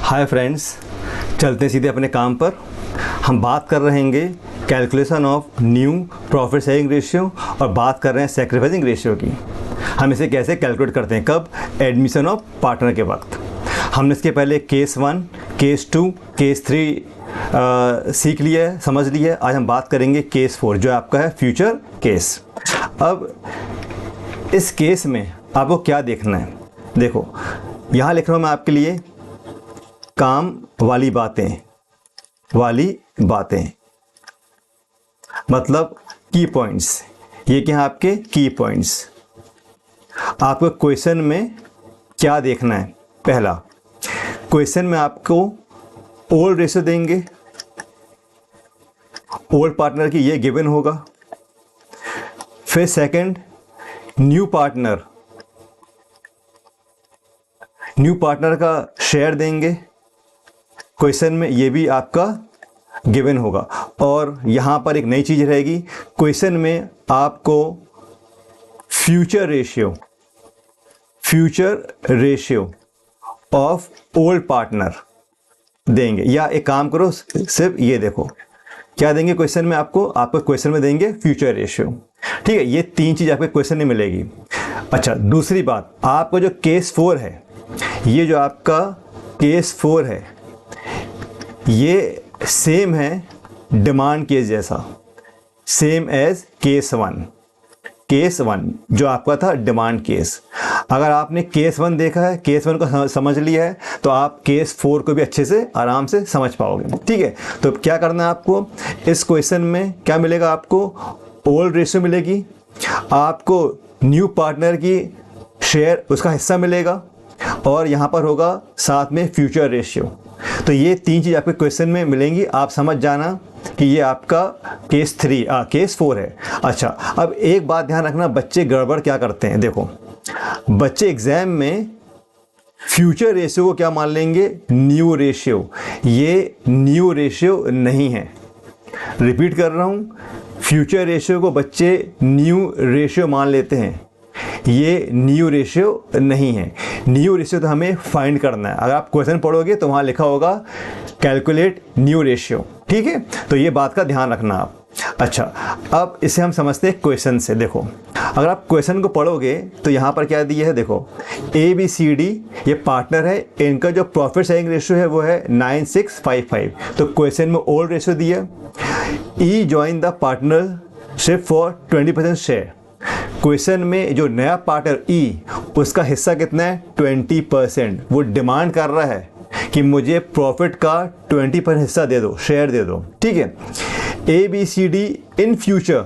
Hi friends, चलते सीधे अपने काम पर। हम बात कर रहे हैं calculation of new profit sharing ratio और बात कर रहे हैं सैक्रिफाइसिंग रेशियो की। हम इसे कैसे कैलकुलेट करते हैं, कब? एडमिशन ऑफ पार्टनर के वक्त। हमने इसके पहले केस 1, केस 2, केस 3 सीख लिया है, समझ लिया है। आज हम बात करेंगे केस 4 जो आपका है फ्यूचर केस। अब इस केस में आपको क्या देखना है, देखो यहाँ लिख रहा हूँ मैं आपके लिए काम वाली बातें मतलब की पॉइंट्स। ये क्या है आपके की पॉइंट्स। आपको क्वेश्चन में क्या देखना है, पहला क्वेश्चन में आपको ओल्ड रेशियो देंगे, ओल्ड पार्टनर की ये गिवन होगा। फिर सेकंड न्यू पार्टनर का शेयर देंगे क्वेश्चन में, ये भी आपका गिवन होगा। और यहाँ पर एक नई चीज़ रहेगी, क्वेश्चन में आपको future ratio of old partner देंगे। या एक काम करो, सिर्फ ये देखो क्या देंगे क्वेश्चन में आपको क्वेश्चन में देंगे फ्यूचर रेशियो। ठीक है, ये तीन चीज़ आपके क्वेश्चन में मिलेगी। अच्छा, दूसरी बात, आपका जो केस 4 है, ये जो आपका केस 4 है ये सेम है डिमांड केस जैसा, सेम एज केस 1 जो आपका था डिमांड केस। अगर आपने केस 1 देखा है, केस 1 को समझ लिया है, तो आप केस 4 को भी अच्छे से आराम से समझ पाओगे। ठीक है, तो क्या करना है आपको, इस क्वेश्चन में क्या मिलेगा, आपको ओल्ड रेशियो मिलेगी, आपको न्यू पार्टनर की शेयर उसका हिस्सा मिलेगा, और यहाँ पर होगा साथ में फ्यूचर रेशियो। तो ये तीन चीज़ आपके क्वेश्चन में मिलेंगी। आप समझ जाना कि ये आपका केस 4 है। अच्छा, अब एक बात ध्यान रखना, बच्चे गड़बड़ क्या करते हैं, देखो बच्चे एग्जाम में फ्यूचर रेशियो को क्या मान लेंगे, न्यू रेशियो। ये न्यू रेशियो नहीं है, रिपीट कर रहा हूँ, फ्यूचर रेशियो को बच्चे न्यू रेशियो मान लेते हैं, ये न्यू रेशियो नहीं है। न्यू रेशियो तो हमें फाइंड करना है। अगर आप क्वेश्चन पढ़ोगे तो वहाँ लिखा होगा कैलकुलेट न्यू रेशियो। ठीक है, तो ये बात का ध्यान रखना आप। अच्छा, अब इसे हम समझते हैं क्वेश्चन से। देखो अगर आप क्वेश्चन को पढ़ोगे तो यहाँ पर क्या दिया है, देखो ABCD ये पार्टनर है, इनका जो प्रॉफिट शेयरिंग रेशियो है वो है 9655। तो क्वेश्चन में ओल्ड रेशियो दिया, E join the partnership for 20% share. Question में जो नया पार्टनर ई, उसका हिस्सा कितना है, 20%। वो डिमांड कर रहा है कि मुझे प्रॉफिट का 20% हिस्सा दे दो, शेयर दे दो। ठीक है, ABCD इन फ्यूचर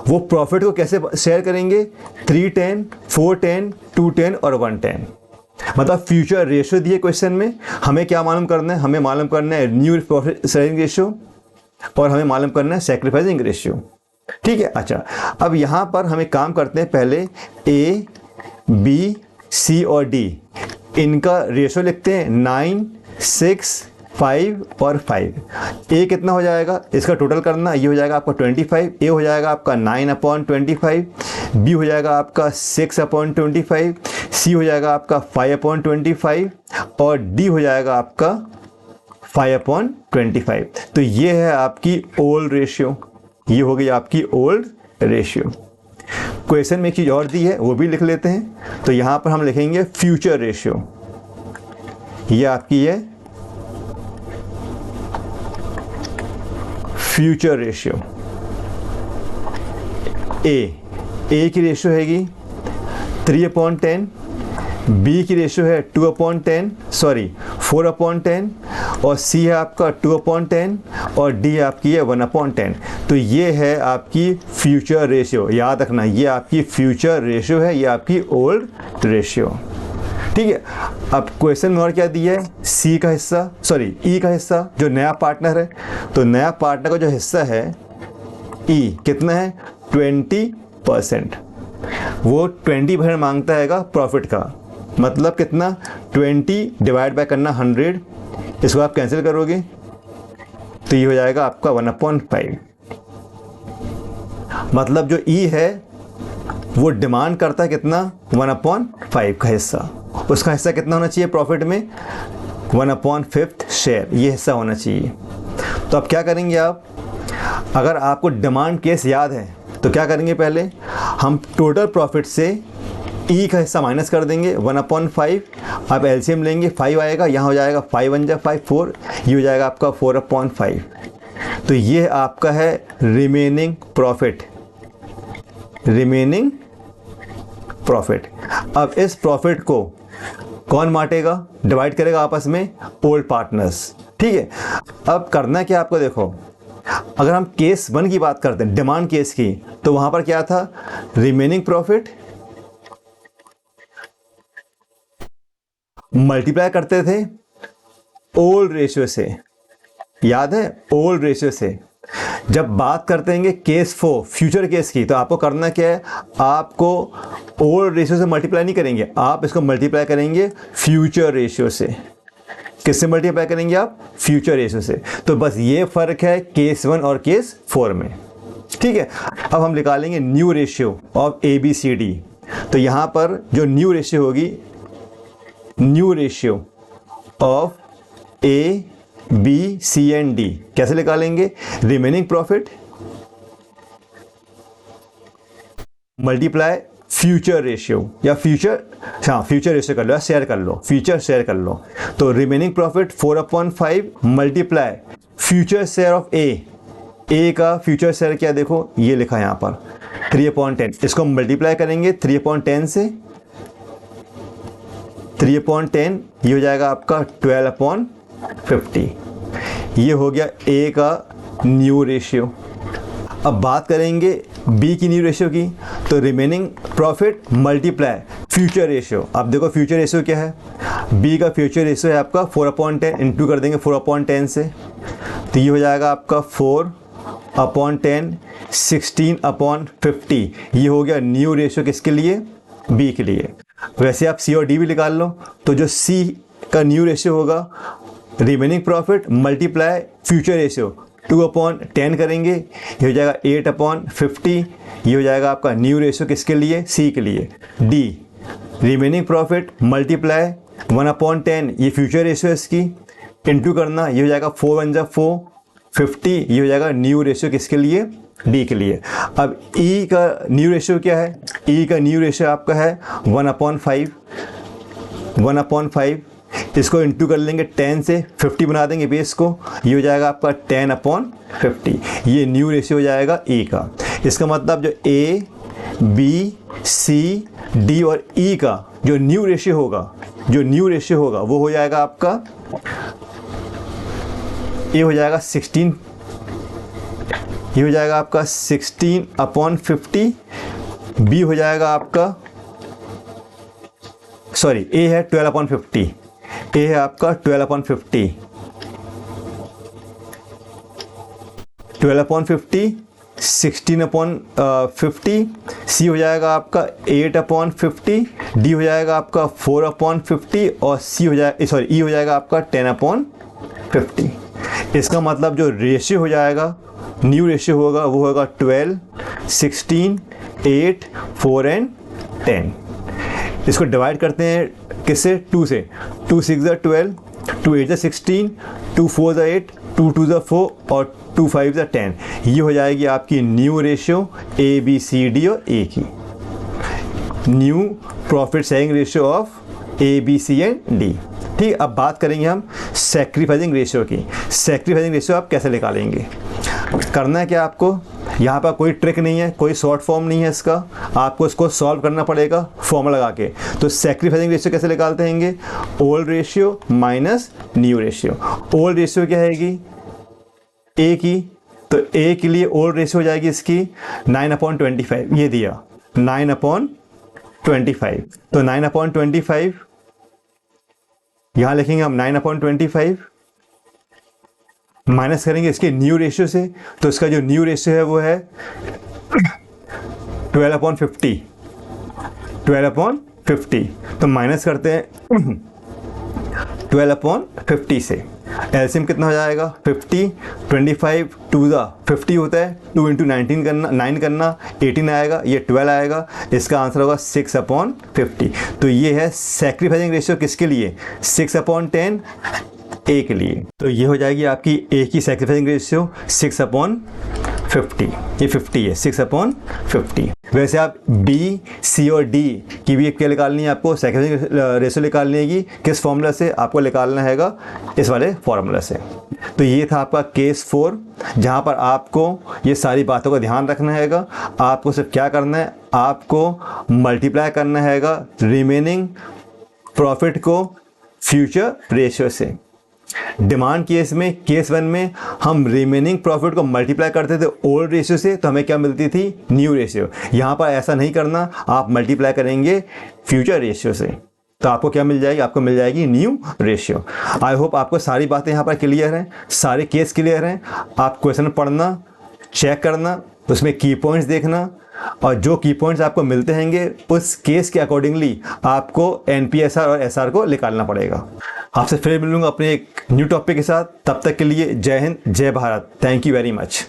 वो प्रॉफिट को कैसे शेयर करेंगे, 310, 410, 210 और 110। मतलब फ्यूचर रेशियो दिए क्वेश्चन में, हमें क्या मालूम करना है, हमें मालूम करना है न्यू प्रॉफिट शेयरिंग रेशियो और हमें मालूम करना है सैक्रिफाइसिंग रेशियो। ठीक है, अच्छा अब यहाँ पर हमें काम करते हैं, पहले A, B, C और D इनका रेशियो लिखते हैं 9, 6, 5 और 5। A कितना हो जाएगा, इसका टोटल करना, ये हो जाएगा आपका 25, A हो जाएगा आपका 9/25, B हो जाएगा आपका 6/25, C हो जाएगा आपका 5/25 और D हो जाएगा आपका 5/25। तो ये है आपकी ओल्ड रेशियो, ये हो गई आपकी ओल्ड रेशियो। क्वेश्चन में एक चीज़ और दी है, वो भी लिख लेते हैं। तो यहाँ पर हम लिखेंगे फ्यूचर रेशियो, ये आपकी है फ्यूचर रेशियो। ए की रेशियो हैगी 3/10, B की रेशियो है 4/10 और C है आपका 2/10 और D आपकी है 1/10। तो ये है आपकी फ्यूचर रेशियो, याद रखना ये आपकी फ्यूचर रेशियो है, ये आपकी ओल्ड रेशियो। ठीक है, अब क्वेश्चन में और क्या दिया है, E का हिस्सा जो नया पार्टनर है, तो नया पार्टनर का जो हिस्सा है E कितना है, 20%। वो 20% मांगता है प्रॉफिट का, मतलब कितना, 20 डिवाइड बाय करना 100, इसको आप कैंसिल करोगे तो ये हो जाएगा आपका 1/5। मतलब जो E है वो डिमांड करता है कितना, 1/5 का हिस्सा। उसका हिस्सा कितना होना चाहिए प्रॉफिट में, 1/5 शेयर, ये हिस्सा होना चाहिए। तो अब क्या करेंगे आप, अगर आपको डिमांड केस याद है तो क्या करेंगे, पहले हम टोटल प्रॉफिट से ई का हिस्सा माइनस कर देंगे 1/5। आप एलसीएम लेंगे, 5 आएगा, यहाँ हो जाएगा 5 1 5 4, ये हो जाएगा आपका 4/5। तो ये आपका है रिमेनिंग प्रॉफिट, रिमेनिंग प्रॉफिट। अब इस प्रॉफिट को कौन बांटेगा, डिवाइड करेगा आपस में, ओल्ड पार्टनर्स। ठीक है, अब करना क्या आपको, देखो अगर हम केस 1 की बात करते हैं, डिमांड केस की, तो वहां पर क्या था, रिमेनिंग प्रॉफिट मल्टीप्लाई करते थे ओल्ड रेशियो से, याद है, ओल्ड रेशियो से। जब बात करते हैं केस 4 फ्यूचर केस की, तो आपको करना क्या है, आपको ओल्ड रेशियो से मल्टीप्लाई नहीं करेंगे, आप इसको मल्टीप्लाई करेंगे फ्यूचर रेशियो से। किससे मल्टीप्लाई करेंगे आप, फ्यूचर रेशियो से। तो बस ये फर्क है केस 1 और केस 4 में। ठीक है, अब हम निकालेंगे न्यू रेशियो ऑफ ABCD। तो यहां पर जो न्यू रेशियो होगी, न्यू रेशियो ऑफ ABCD कैसे निकालेंगे, remaining profit multiply future ratio, या फ्यूचर, हाँ फ्यूचर रेशियो कर लो या शेयर कर लो, फ्यूचर शेयर कर लो। तो remaining profit 4/5 multiply future share of A का फ्यूचर शेयर क्या, देखो ये लिखा है यहाँ पर 3/10। इसको मल्टीप्लाई करेंगे 3/10 से, 3/10 ये हो जाएगा आपका 12/50। ये हो गया ए का न्यू रेशियो। अब बात करेंगे बी की न्यू रेशियो की, तो remaining profit multiply future ratio. अब देखो फ्यूचर रेशियो क्या है, बी का फ्यूचर रेशियो है आपका 4/10, इंटू कर देंगे 4/10 से, तो ये हो जाएगा आपका 4/10, 16/50। ये हो गया न्यू रेशियो किसके लिए, बी के लिए। वैसे आप सी और डी भी निकाल लो, तो जो सी का न्यू रेशियो होगा, remaining profit multiply future ratio 2/10 करेंगे, ये हो जाएगा 8/50। ये हो जाएगा आपका न्यू रेशियो किसके लिए, सी के लिए। डी रिमेनिंग प्रॉफिट मल्टीप्लाई 1/10, ये फ्यूचर रेशियो है इसकी, इंटू करना, ये हो जाएगा 4 1 4 50। ये हो जाएगा न्यू रेशियो किसके लिए, डी के लिए। अब ई का न्यू रेशियो क्या है, ई का न्यू रेशियो आपका है 1/5, 1/5। इसको इंटू कर लेंगे 10 से, 50 बना देंगे बेस को, ये हो जाएगा आपका 10/50। ये न्यू रेशियो हो जाएगा ई का। इसका मतलब जो ए बी सी डी और ई का जो न्यू रेशियो होगा, जो न्यू रेशियो होगा वो हो जाएगा आपका, ये हो जाएगा 16, ये हो जाएगा आपका 16/50। बी हो जाएगा आपका, सॉरी ए है 12/50, ए है आपका 12/50, 12/50, 16/50। सी हो जाएगा आपका 8/50, डी हो जाएगा आपका 4/50 और सी हो जाएगा, सॉरी ई हो जाएगा आपका 10/50। इसका मतलब जो रेशियो हो जाएगा, न्यू रेशियो होगा वो होगा 12, 16, 8, 4 एंड 10। इसको डिवाइड करते हैं किससे, 2 से, 2 6 12, 2 8 16, 2 4 8, 2 2 4 और 2 5 10। ये हो जाएगी आपकी new ratio A B C D और ए की, new profit sharing ratio of A B C and D. ठीक, अब बात करेंगे हम सैक्रिफाइसिंग रेशियो की। सैक्रिफाइसिंग रेशियो आप कैसे निकालेंगे, करना है क्या आपको, यहाँ पर कोई ट्रिक नहीं है, कोई शॉर्ट फॉर्म नहीं है इसका, आपको इसको सॉल्व करना पड़ेगा फॉर्मूला लगा के। तो सैक्रिफाइसिंग रेशियो कैसे निकालते हैं, old ratio minus new ratio. Old ratio क्या आएगी, ए की, तो ए के लिए ओल्ड रेशियो हो जाएगी इसकी 9/25, ये दिया 9/25। तो 9/25 यहाँ लिखेंगे हम 9/25, माइनस करेंगे इसके न्यू रेशियो से, तो इसका जो न्यू रेशियो है वो है 12/50, 12/50। तो माइनस करते हैं 12/50 से, एलसीएम कितना हो जाएगा 50, 25 टू द 50 होता है, 2 इंटू 19 करना, 9 करना, 18 आएगा, ये 12 आएगा, इसका आंसर होगा 6/50। तो ये है सैक्रिफाइसिंग रेशियो किसके लिए, 6/10 ए के लिए। तो ये हो जाएगी आपकी ए की सैक्रिफाइसिंग रेशियो 6/50, ये 50 है 6/50। वैसे आप बी, सी और डी की भी क्या निकालनी है आपको, सैक्रिफाइसिंग रेशियो निकालनी है किस फॉर्मूला से, आपको निकालना हैगा इस वाले फॉर्मूला से। तो ये था आपका केस 4, जहाँ पर आपको ये सारी बातों का ध्यान रखना हैगा। आपको सिर्फ क्या करना है, आपको मल्टीप्लाई करना हैगा रिमेनिंग प्रॉफिट को फ्यूचर रेशियो से। डिमांड केस में, केस 1 में हम रिमेनिंग प्रॉफिट को मल्टीप्लाई करते थे ओल्ड रेशियो से, तो हमें क्या मिलती थी, न्यू रेशियो। यहाँ पर ऐसा नहीं करना, आप मल्टीप्लाई करेंगे फ्यूचर रेशियो से, तो आपको क्या मिल जाएगी, आपको मिल जाएगी न्यू रेशियो। आई होप आपको सारी बातें यहाँ पर क्लियर हैं, सारे केस क्लियर हैं। आप क्वेश्चन पढ़ना, चेक करना, उसमें की पॉइंट्स देखना, और जो की पॉइंट्स आपको मिलते हैंगे उस केस के अकॉर्डिंगली आपको एनपीएसआर और एसआर को निकालना पड़ेगा। आपसे फिर मिलूंगा अपने एक न्यू टॉपिक के साथ, तब तक के लिए जय हिंद, जय Bharat, thank you very much.